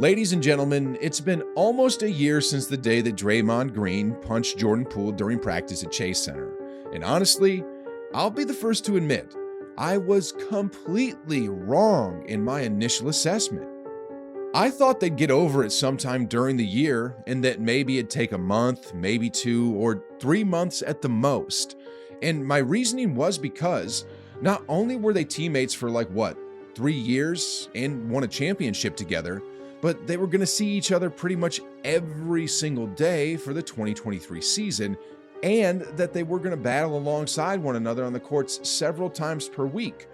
Ladies and gentlemen, it's been almost a year since the day that Draymond Green punched Jordan Poole during practice at Chase Center. And honestly, I'll be the first to admit, I was completely wrong in my initial assessment. I thought they'd get over it sometime during the year and that maybe it'd take a month, maybe 2 or 3 months at the most. And my reasoning was because not only were they teammates for 3 years and won a championship together, but they were going to see each other pretty much every single day for the 2023 season, and that they were going to battle alongside one another on the courts several times per week.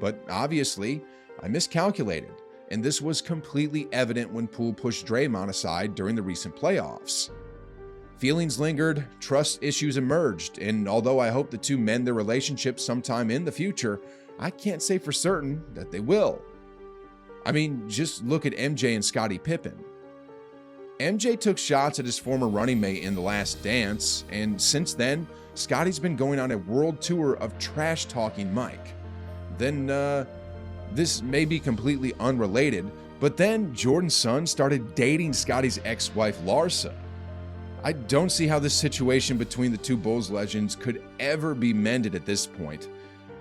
But obviously, I miscalculated, and this was completely evident when Poole pushed Draymond aside during the recent playoffs. Feelings lingered, trust issues emerged, and although I hope the two mend their relationship sometime in the future, I can't say for certain that they will. I mean, just look at MJ and Scottie Pippen. MJ took shots at his former running mate in The Last Dance, and since then, Scottie's been going on a world tour of trash-talking Mike. Then, this may be completely unrelated, but then Jordan's son started dating Scottie's ex-wife Larsa. I don't see how this situation between the two Bulls legends could ever be mended at this point.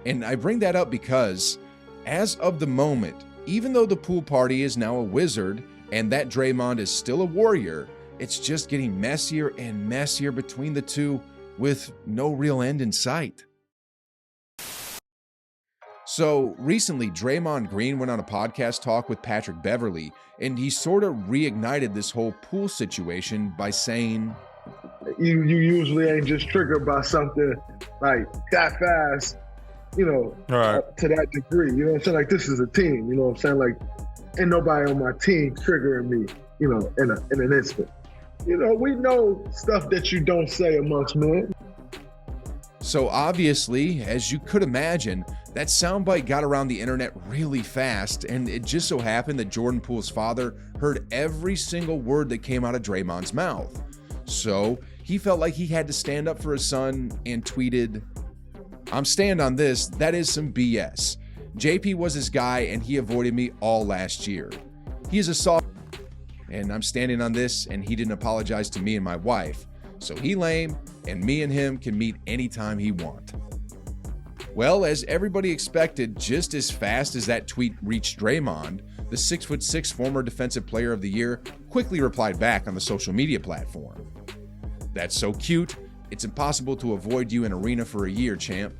And I bring that up because, as of the moment, even though the Poole party is now a Wizard and that Draymond is still a Warrior, it's just getting messier and messier between the two with no real end in sight. So recently, Draymond Green went on a podcast talk with Patrick Beverley, and he sort of reignited this whole Poole situation by saying, You usually ain't just triggered by something like that fast, to that degree. You know what I'm saying? Like, this is a team, you know what I'm saying? Like, ain't nobody on my team triggering me, in an instant. We know stuff that you don't say amongst men. So obviously, as you could imagine, that soundbite got around the internet really fast, and it just so happened that Jordan Poole's father heard every single word that came out of Draymond's mouth. So he felt like he had to stand up for his son and tweeted, "I'm stand on this, that is some BS. JP was his guy and he avoided me all last year. He is a soft and I'm standing on this, and he didn't apologize to me and my wife. So he lame, and me and him can meet anytime he want." Well, as everybody expected, just as fast as that tweet reached Draymond, the 6'6" former Defensive Player of the Year quickly replied back on the social media platform. "That's so cute. It's impossible to avoid you in arena for a year, champ.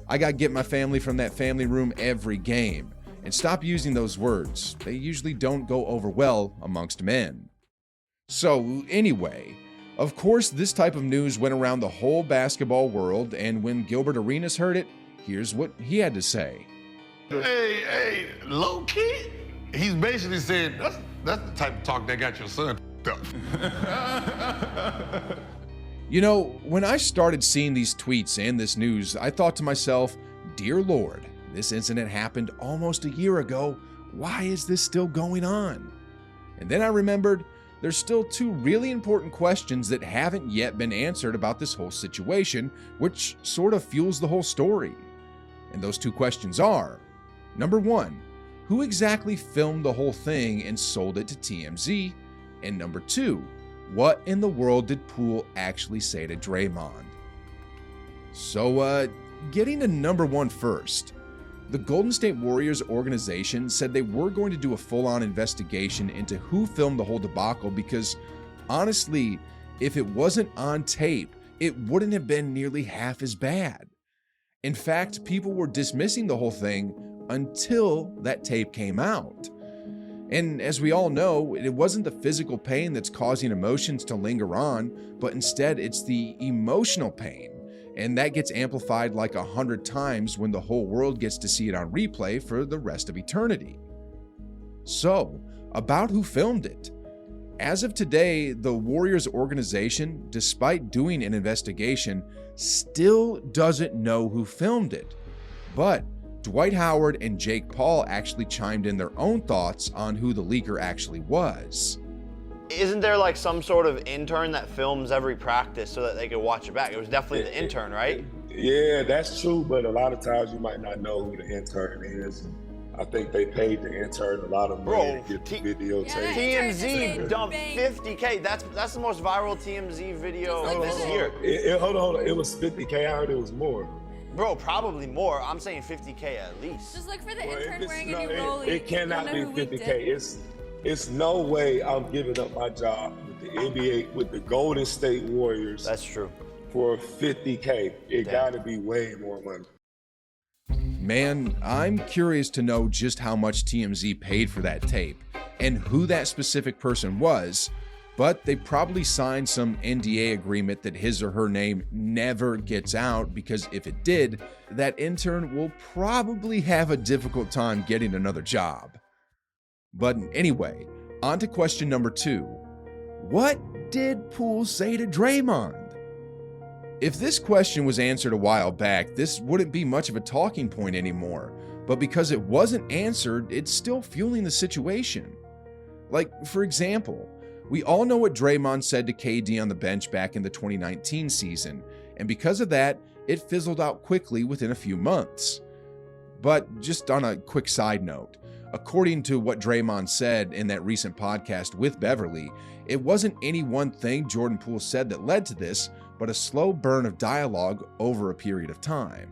I gotta get my family from that family room every game. And stop using those words. They usually don't go over well amongst men." So anyway, of course this type of news went around the whole basketball world, and when Gilbert Arenas heard it, here's what he had to say. Hey, low key, he's basically saying, that's the type of talk that got your son up. When I started seeing these tweets and this news, I thought to myself, dear Lord, this incident happened almost a year ago. Why is this still going on? And then I remembered there's still two really important questions that haven't yet been answered about this whole situation, which sort of fuels the whole story. And those two questions are, number one, who exactly filmed the whole thing and sold it to TMZ? And number two, what in the world did Poole actually say to Draymond? So, getting to number one first. The Golden State Warriors organization said they were going to do a full-on investigation into who filmed the whole debacle because, honestly, if it wasn't on tape, it wouldn't have been nearly half as bad. In fact, people were dismissing the whole thing until that tape came out. And as we all know, it wasn't the physical pain that's causing emotions to linger on, but instead it's the emotional pain. And that gets amplified like 100 times when the whole world gets to see it on replay for the rest of eternity. So, about who filmed it. As of today, the Warriors organization, despite doing an investigation, still doesn't know who filmed it. But Dwight Howard and Jake Paul actually chimed in their own thoughts on who the leaker actually was. Isn't there like some sort of intern that films every practice so that they can watch it back? It was definitely the intern, right? Yeah, that's true, but a lot of times you might not know who the intern is. I think they paid the intern a lot of money to get the videotape. TMZ dumped 50K. That's the most viral TMZ video this year. Hold on. It was 50K. I heard it was more. Bro, probably more. I'm saying 50K at least. Just look for the intern wearing a new rollie. It cannot be 50K. It's no way I'm giving up my job with the NBA, with the Golden State Warriors. That's true. For 50K. It gotta be way more money. Man, I'm curious to know just how much TMZ paid for that tape and who that specific person was, but they probably signed some NDA agreement that his or her name never gets out, because if it did, that intern will probably have a difficult time getting another job. But anyway, on to question number 2. What did Poole say to Draymond? If this question was answered a while back, this wouldn't be much of a talking point anymore, but because it wasn't answered, it's still fueling the situation. Like, for example, we all know what Draymond said to KD on the bench back in the 2019 season, and because of that, it fizzled out quickly within a few months. But just on a quick side note, according to what Draymond said in that recent podcast with Beverly, it wasn't any one thing Jordan Poole said that led to this, but a slow burn of dialogue over a period of time.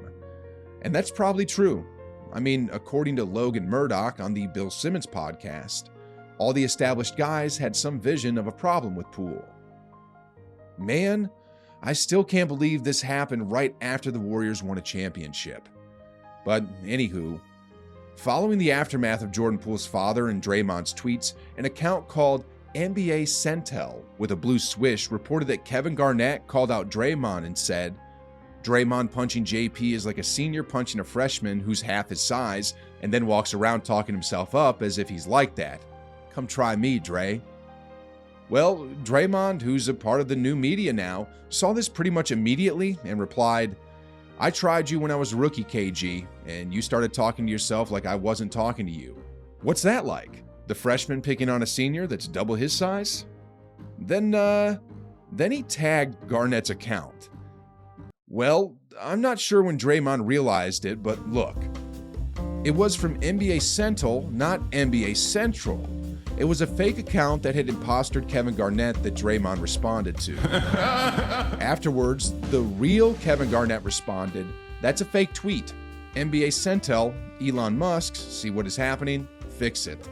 And that's probably true. I mean, according to Logan Murdoch on the Bill Simmons podcast, all the established guys had some vision of a problem with Poole. Man, I still can't believe this happened right after the Warriors won a championship. But anywho, following the aftermath of Jordan Poole's father and Draymond's tweets, an account called NBA Centel with a blue swish reported that Kevin Garnett called out Draymond and said, "Draymond punching JP is like a senior punching a freshman who's half his size and then walks around talking himself up as if he's like that. Come try me, Dre." Well, Draymond, who's a part of the new media now, saw this pretty much immediately and replied, "I tried you when I was a rookie, KG, and you started talking to yourself like I wasn't talking to you. What's that like? The freshman picking on a senior that's double his size?" Then he tagged Garnett's account. Well, I'm not sure when Draymond realized it, but look. It was from NBA Central, not NBA Central. It was a fake account that had impostered Kevin Garnett that Draymond responded to. Afterwards, the real Kevin Garnett responded, "That's a fake tweet. NBA Centel, Elon Musk, see what is happening? Fix it."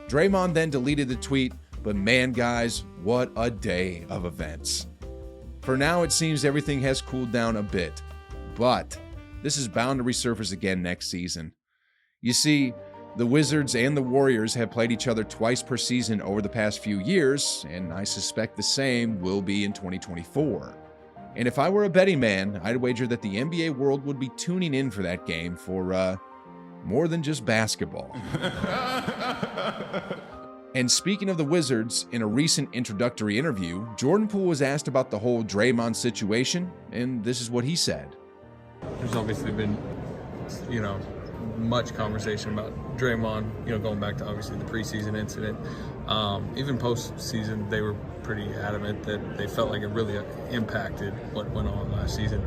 Draymond then deleted the tweet, but man, guys, what a day of events. For now, it seems everything has cooled down a bit, but this is bound to resurface again next season. You see, the Wizards and the Warriors have played each other twice per season over the past few years, and I suspect the same will be in 2024. And if I were a betting man, I'd wager that the NBA world would be tuning in for that game for, more than just basketball. And speaking of the Wizards, in a recent introductory interview, Jordan Poole was asked about the whole Draymond situation, and this is what he said. There's obviously been, much conversation about Draymond, going back to obviously the preseason incident. Even postseason, they were pretty adamant that they felt like it really impacted what went on last season.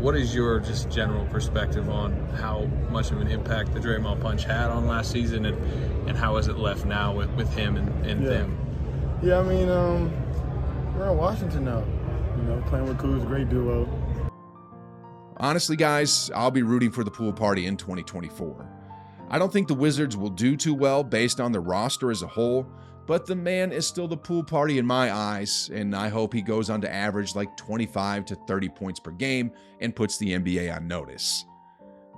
What is your just general perspective on how much of an impact the Draymond punch had on last season, and how is it left now with him and them? Yeah, I mean, we're in Washington now. Playing with Kuz, great duo. Honestly, guys, I'll be rooting for the Poole party in 2024. I don't think the Wizards will do too well based on the roster as a whole, but the man is still the Poole party in my eyes, and I hope he goes on to average like 25 to 30 points per game and puts the NBA on notice.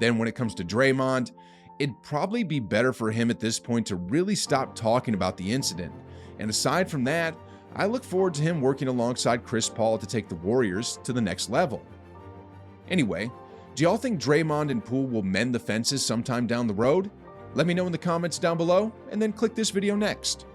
Then when it comes to Draymond, it'd probably be better for him at this point to really stop talking about the incident. And aside from that, I look forward to him working alongside Chris Paul to take the Warriors to the next level. Anyway, do y'all think Draymond and Poole will mend the fences sometime down the road? Let me know in the comments down below, and then click this video next.